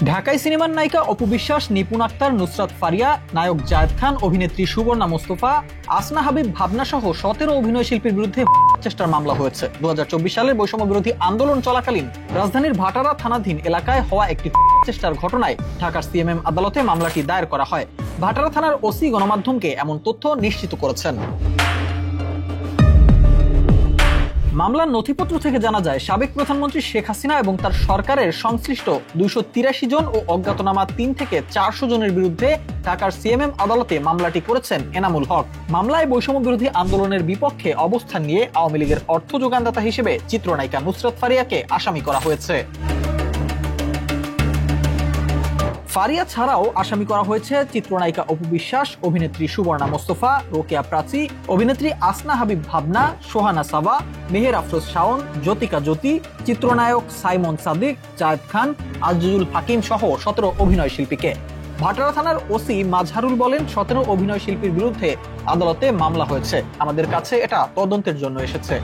ঢাকাই সিনেমার নায়িকা অপু বিশ্বাস, নিপুণ আক্তার, নুসরাত ফারিয়া, নায়ক জায়েদ খান, অভিনেত্রী সুবর্ণা মোস্তফা, আসনা হাবিব, ভাবনা সহ 17 অভিনয় শিল্পীর বিরুদ্ধে চেষ্টার মামলা হয়েছে। 2024 সালের বৈষম্য বিরোধী আন্দোলন চলাকালীন রাজধানীর ভাটারা থানাধীন এলাকায় হওয়া একটি চেষ্টার ঘটনায় ঢাকার সিএমএম আদালতে মামলাটি দায়ের করা হয়। ভাটারা থানার ওসি গণমাধ্যমকে এমন তথ্য নিশ্চিত করেছেন। মামলার নথিপত্র থেকে জানা যায়, সাবেক প্রধানমন্ত্রী শেখ হাসিনা এবং তার সরকারের সংশ্লিষ্ট 283 জন ও অজ্ঞাতনামা 3 থেকে 400 জনের বিরুদ্ধে ঢাকার সিএমএম আদালতে মামলাটি করেছেন এনামুল হক। মামলায় বৈষম্য বিরোধী আন্দোলনের বিপক্ষে অবস্থান নিয়ে আওয়ামী লীগের অর্থ যোগানদাতা হিসেবে চিত্রনায়িকা নুসরাত ফারিয়াকে আসামি করা হয়েছে। ফারিয়া ছাড়াও আসামি করা হয়েছে চিত্রনায়িকা অপু বিশ্বাস, অভিনেত্রী সুবর্ণা মোস্তফা, রোকেয়া প্রাচী, অভিনেত্রী আসনা হাবিব ভাবনা, সোহানা সাবা, মেহের আফরোজ শাওন, জ্যোতিকা জ্যোতি, চিত্রনায়ক সাইমন সাদিক, জায়েদ খান, আজিজুল হাকিম সহ 17 অভিনয় শিল্পীকে। ভাটারা থানার ওসি মাজহারুল বলেন, 17 অভিনয় শিল্পীর বিরুদ্ধে আদালতে মামলা হয়েছে। আমাদের কাছে এটা তদন্তের জন্য এসেছে।